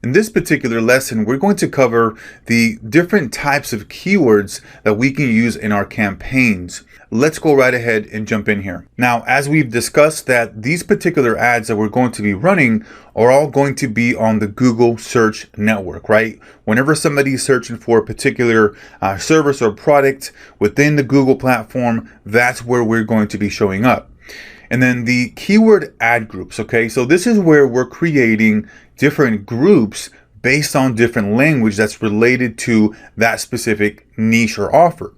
In this particular lesson, we're going to cover the different types of keywords that we can use in our campaigns. Let's go right ahead and jump in here. Now, as we've discussed, that these particular ads that we're going to be running are all going to be on the Google search network, right? Whenever somebody's searching for a particular service or product within the Google platform, that's where we're going to be showing up. And then the keyword ad groups, okay? So this is where we're creating different groups based on different language that's related to that specific niche or offer.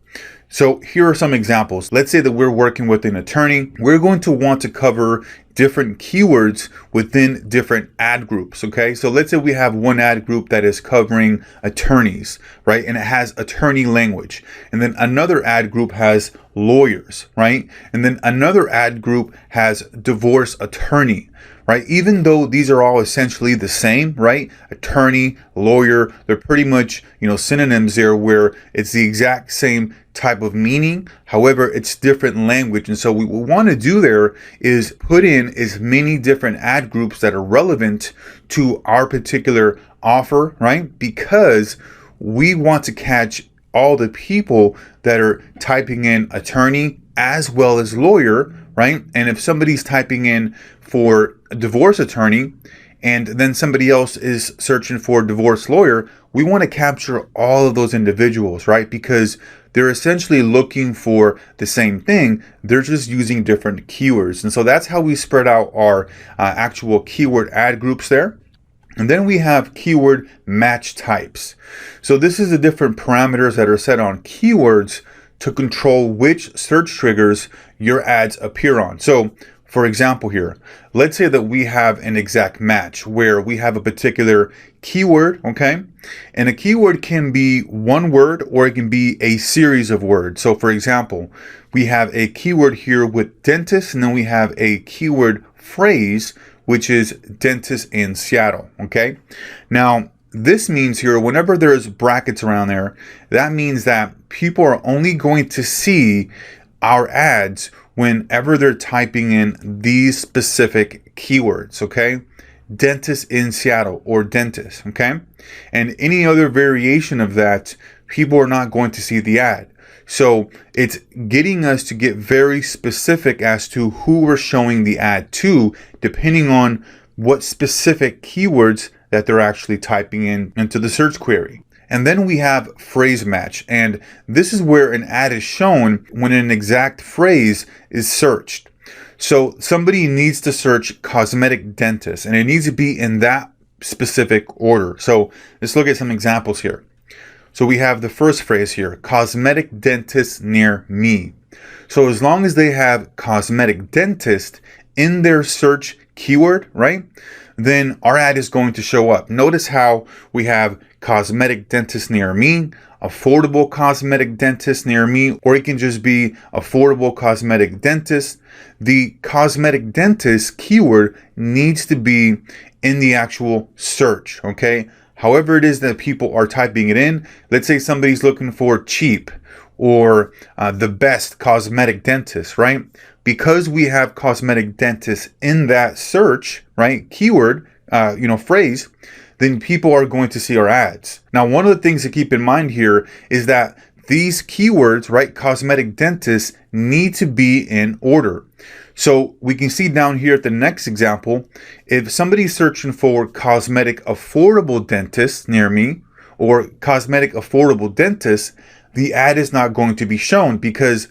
So here are some examples. Let's say that we're working with an attorney. We're going to want to cover different keywords within different ad groups, okay? So let's say we have one ad group that is covering attorneys, right? And it has attorney language. And then another ad group has lawyers, right? And then another ad group has divorce attorney, right? Even though these are all essentially the same, right? Attorney, lawyer, they're pretty much, synonyms there where it's the exact same type of meaning. However, it's different language. And so what we want to do there is put in as many different ad groups that are relevant to our particular offer, right? Because we want to catch all the people that are typing in attorney as well as lawyer, right? And if somebody's typing in for a divorce attorney and then somebody else is searching for a divorce lawyer, we want to capture all of those individuals, right? Because they're essentially looking for the same thing. They're just using different keywords. And so that's how we spread out our actual keyword ad groups there. And then we have keyword match types. So this is the different parameters that are set on keywords to control which search triggers your ads appear on. So for example here, let's say that we have an exact match where we have a particular keyword, okay? And a keyword can be one word or it can be a series of words. So for example, we have a keyword here with dentist, and then we have a keyword phrase, which is dentist in Seattle, okay? Now, this means here, whenever there's brackets around there, that means that people are only going to see our ads whenever they're typing in these specific keywords, okay? Dentist in Seattle or dentist, okay? And any other variation of that, people are not going to see the ad. So it's getting us to get very specific as to who we're showing the ad to, depending on what specific keywords that they're actually typing in into the search query. And then we have phrase match. And this is where an ad is shown when an exact phrase is searched. So somebody needs to search cosmetic dentist, and it needs to be in that specific order. So let's look at some examples here. So we have the first phrase here, cosmetic dentist near me. So as long as they have cosmetic dentist in their search keyword, right, then our ad is going to show up. Notice how we have cosmetic dentist near me, affordable cosmetic dentist near me, or it can just be affordable cosmetic dentist. The cosmetic dentist keyword needs to be in the actual search, okay? However it is that people are typing it in, let's say somebody's looking for cheap or the best cosmetic dentist, right? Because we have cosmetic dentist in that search, right, keyword, phrase, then people are going to see our ads. Now, one of the things to keep in mind here is that these keywords, right, cosmetic dentist, need to be in order. So we can see down here at the next example, if somebody's searching for cosmetic affordable dentist near me or cosmetic affordable dentist, the ad is not going to be shown because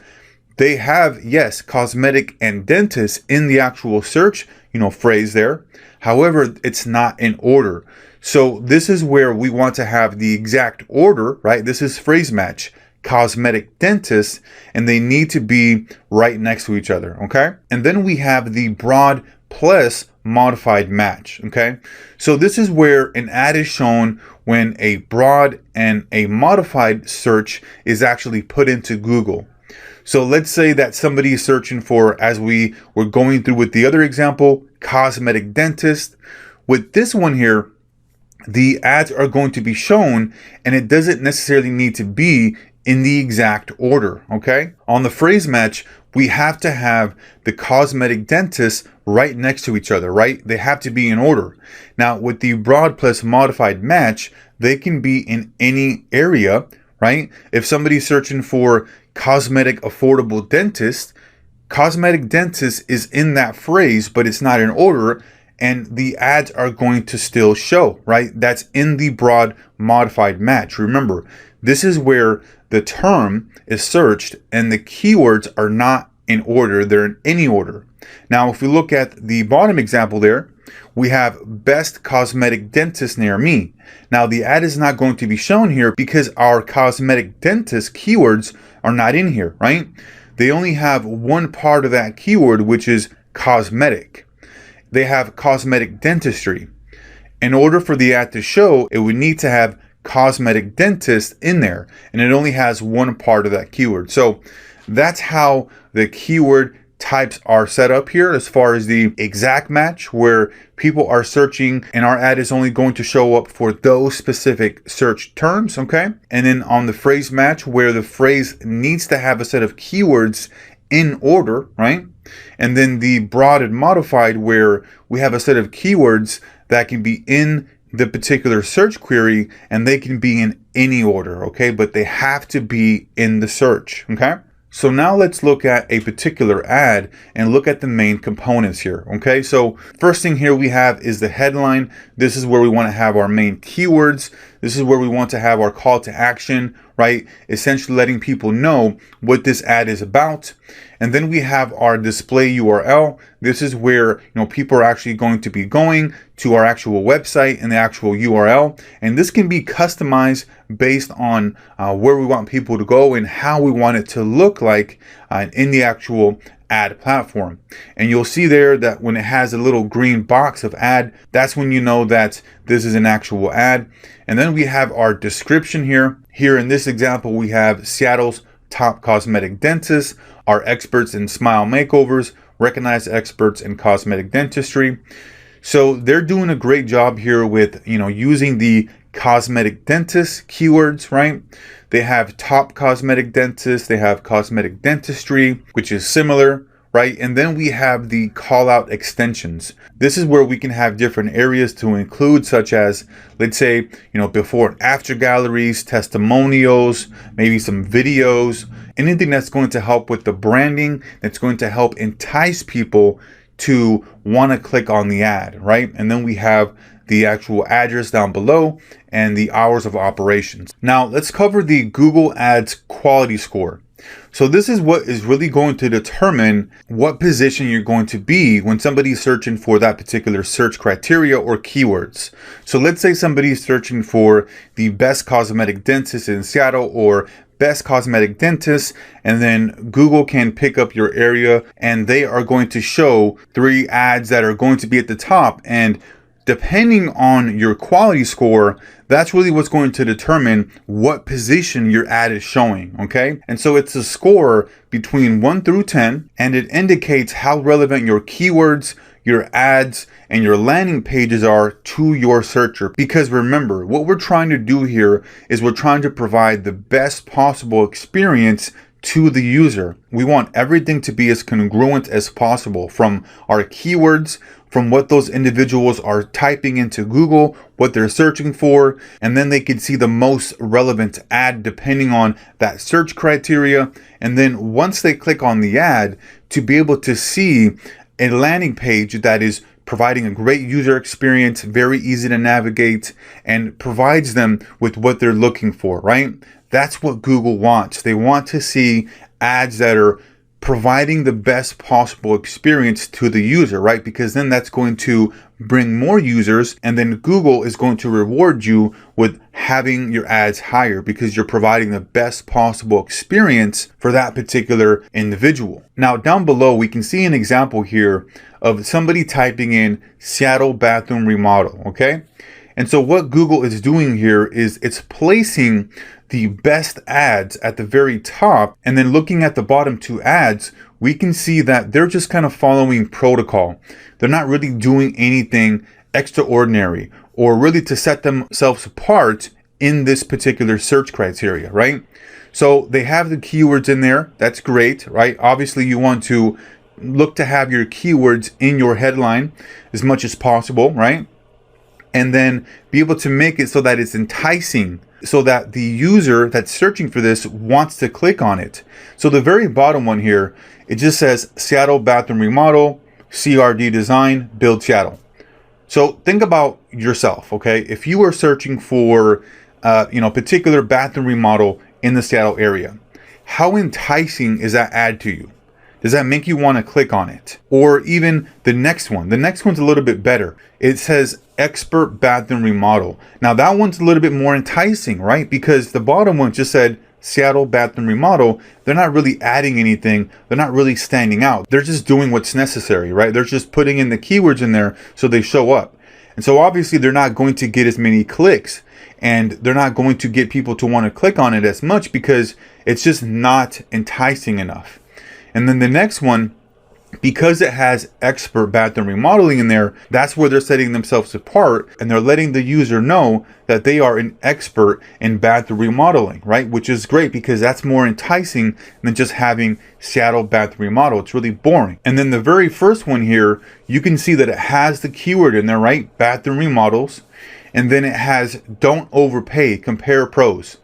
they have, yes, cosmetic and dentist in the actual search, phrase there. However, it's not in order. So this is where we want to have the exact order, right? This is phrase match, cosmetic dentist, and they need to be right next to each other, okay? And then we have the broad plus modified match, okay? So this is where an ad is shown when a broad and a modified search is actually put into Google. So let's say that somebody is searching for, as we were going through with the other example, cosmetic dentist. With this one here, the ads are going to be shown, and it doesn't necessarily need to be in the exact order, okay? On the phrase match, we have to have the cosmetic dentist right next to each other, right? They have to be in order. Now, with the broad plus modified match, they can be in any area, right? If somebody's searching for cosmetic affordable dentist, cosmetic dentist is in that phrase, but it's not in order, and the ads are going to still show, right? That's in the broad modified match. Remember, this is where the term is searched and the keywords are not in order, they're in any order. Now, if we look at the bottom example there, we have best cosmetic dentist near me. Now, the ad is not going to be shown here because our cosmetic dentist keywords are not in here, right? They only have one part of that keyword, which is cosmetic. They have cosmetic dentistry. In order for the ad to show, it would need to have cosmetic dentist in there, and it only has one part of that keyword. So that's how the keyword types are set up here as far as the exact match, where people are searching and our ad is only going to show up for those specific search terms, okay? And then on the phrase match, where the phrase needs to have a set of keywords in order, right? And then the broad and modified, where we have a set of keywords that can be in the particular search query and they can be in any order, okay? But they have to be in the search, okay? So now let's look at a particular ad and look at the main components here, okay? So first thing here we have is the headline. This is where we want to have our main keywords. This is where we want to have our call to action, right? Essentially letting people know what this ad is about. And then we have our display URL. This is where, people are actually going to be going to our actual website and the actual URL. And this can be customized based on where we want people to go and how we want it to look like in the actual ad platform. And you'll see there that when it has a little green box of ad, that's when you know that this is an actual ad. And then we have our description here. Here in this example, we have Seattle's top cosmetic dentists are experts in smile makeovers, recognized experts in cosmetic dentistry. So they're doing a great job here with, using the cosmetic dentist keywords, right? They have top cosmetic dentists, they have cosmetic dentistry, which is similar, right? And then we have the call out extensions. This is where we can have different areas to include, such as, let's say, before and after galleries, testimonials, maybe some videos, anything that's going to help with the branding, that's going to help entice people to want to click on the ad, right? And then we have the actual address down below and the hours of operations. Now let's cover the Google Ads quality score. So this is what is really going to determine what position you're going to be when somebody's searching for that particular search criteria or keywords. So let's say somebody's searching for the best cosmetic dentist in Seattle or best cosmetic dentist, and then Google can pick up your area and they are going to show 3 ads that are going to be at the top. And depending on your quality score, that's really what's going to determine what position your ad is showing, okay? And so it's a score between 1 through 10, and it indicates how relevant your keywords, your ads, and your landing pages are to your searcher. Because remember, what we're trying to do here is we're trying to provide the best possible experience to the user. We want everything to be as congruent as possible, from our keywords, from what those individuals are typing into Google, what they're searching for, and then they can see the most relevant ad depending on that search criteria. And then once they click on the ad, to be able to see a landing page that is providing a great user experience, very easy to navigate, and provides them with what they're looking for, right? That's what Google wants. They want to see ads that are providing the best possible experience to the user, right? Because then that's going to bring more users, and then Google is going to reward you with having your ads higher because you're providing the best possible experience for that particular individual. Now, down below, we can see an example here of somebody typing in Seattle bathroom remodel, okay? And so what Google is doing here is it's placing the best ads at the very top, and then looking at the bottom 2 ads, we can see that they're just kind of following protocol. They're not really doing anything extraordinary or really to set themselves apart in this particular search criteria, right? So they have the keywords in there. That's great, right? Obviously, you want to look to have your keywords in your headline as much as possible, right? And then be able to make it so that it's enticing, so that the user that's searching for this wants to click on it. So the very bottom one here, it just says Seattle bathroom remodel, CRD design, build Seattle. So think about yourself, okay? If you are searching for, particular bathroom remodel in the Seattle area, how enticing is that ad to you? Does that make you want to click on it? Or even the next one. The next one's a little bit better. It says expert bathroom remodel. Now that one's a little bit more enticing, right? Because the bottom one just said Seattle bathroom remodel. They're not really adding anything. They're not really standing out. They're just doing what's necessary, right? They're just putting in the keywords in there so they show up. And so obviously they're not going to get as many clicks, and they're not going to get people to want to click on it as much because it's just not enticing enough. And then the next one, because it has expert bathroom remodeling in there, that's where they're setting themselves apart, and they're letting the user know that they are an expert in bathroom remodeling, right? Which is great because that's more enticing than just having Seattle bathroom remodel. It's really boring. And then the very first one here, you can see that it has the keyword in there, right? Bathroom remodels. And then it has don't overpay, compare pros.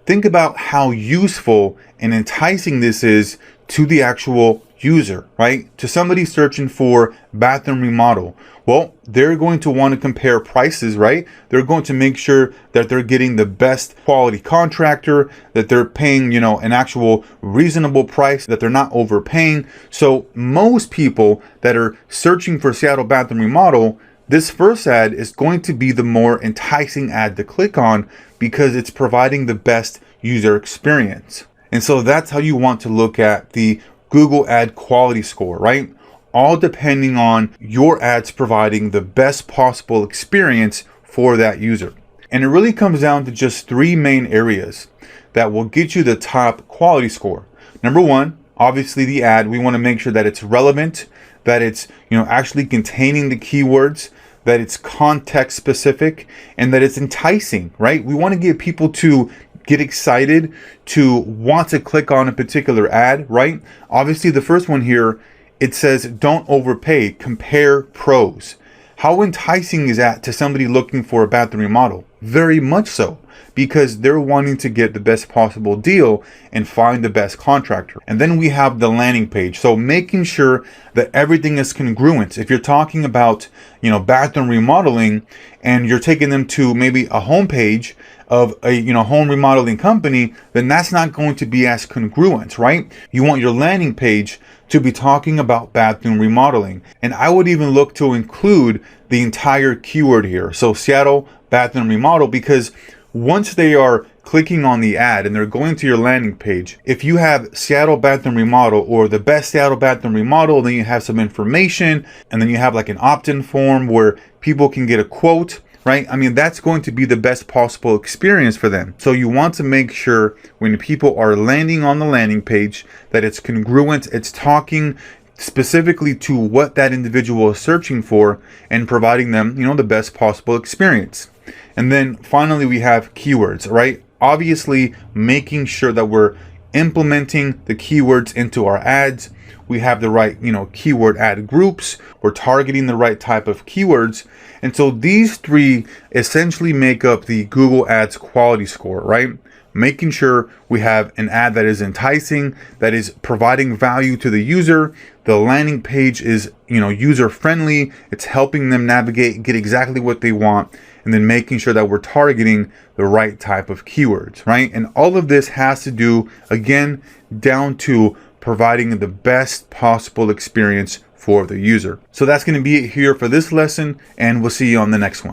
Think about how useful and enticing this is to the actual user, right? To somebody searching for bathroom remodel. Well, they're going to want to compare prices, right? They're going to make sure that they're getting the best quality contractor, that they're paying, an actual reasonable price, that they're not overpaying. So most people that are searching for Seattle bathroom remodel, this first ad is going to be the more enticing ad to click on because it's providing the best user experience. And so that's how you want to look at the Google ad quality score, right? All depending on your ads providing the best possible experience for that user. And it really comes down to just three main areas that will get you the top quality score. Number one, obviously the ad, we want to make sure that it's relevant, that it's, actually containing the keywords, that it's context specific, and that it's enticing, right? We want to get people to get excited to want to click on a particular ad, right? Obviously the first one here, it says don't overpay, compare pros. How enticing is that to somebody looking for a bathroom remodel? Very much so, because they're wanting to get the best possible deal and find the best contractor. And then we have the landing page. So making sure that everything is congruent. If you're talking about, bathroom remodeling and you're taking them to maybe a homepage of a home remodeling company, then that's not going to be as congruent, right? You want your landing page to be talking about bathroom remodeling. And I would even look to include the entire keyword here. So Seattle bathroom remodel, because once they are clicking on the ad and they're going to your landing page, if you have Seattle bathroom remodel or the best Seattle bathroom remodel, then you have some information, and then you have like an opt-in form where people can get a quote, right? I mean, that's going to be the best possible experience for them. So you want to make sure when people are landing on the landing page that it's congruent, it's talking specifically to what that individual is searching for and providing them, the best possible experience. And then finally, we have keywords, right? Obviously, making sure that we're implementing the keywords into our ads. We have the right, keyword ad groups. We're targeting the right type of keywords. And so these three essentially make up the Google Ads quality score, right? Making sure we have an ad that is enticing, that is providing value to the user. The landing page is, user friendly. It's helping them navigate, get exactly what they want. And then making sure that we're targeting the right type of keywords, right? And all of this has to do, again, down to providing the best possible experience for the user. So that's going to be it here for this lesson, and we'll see you on the next one.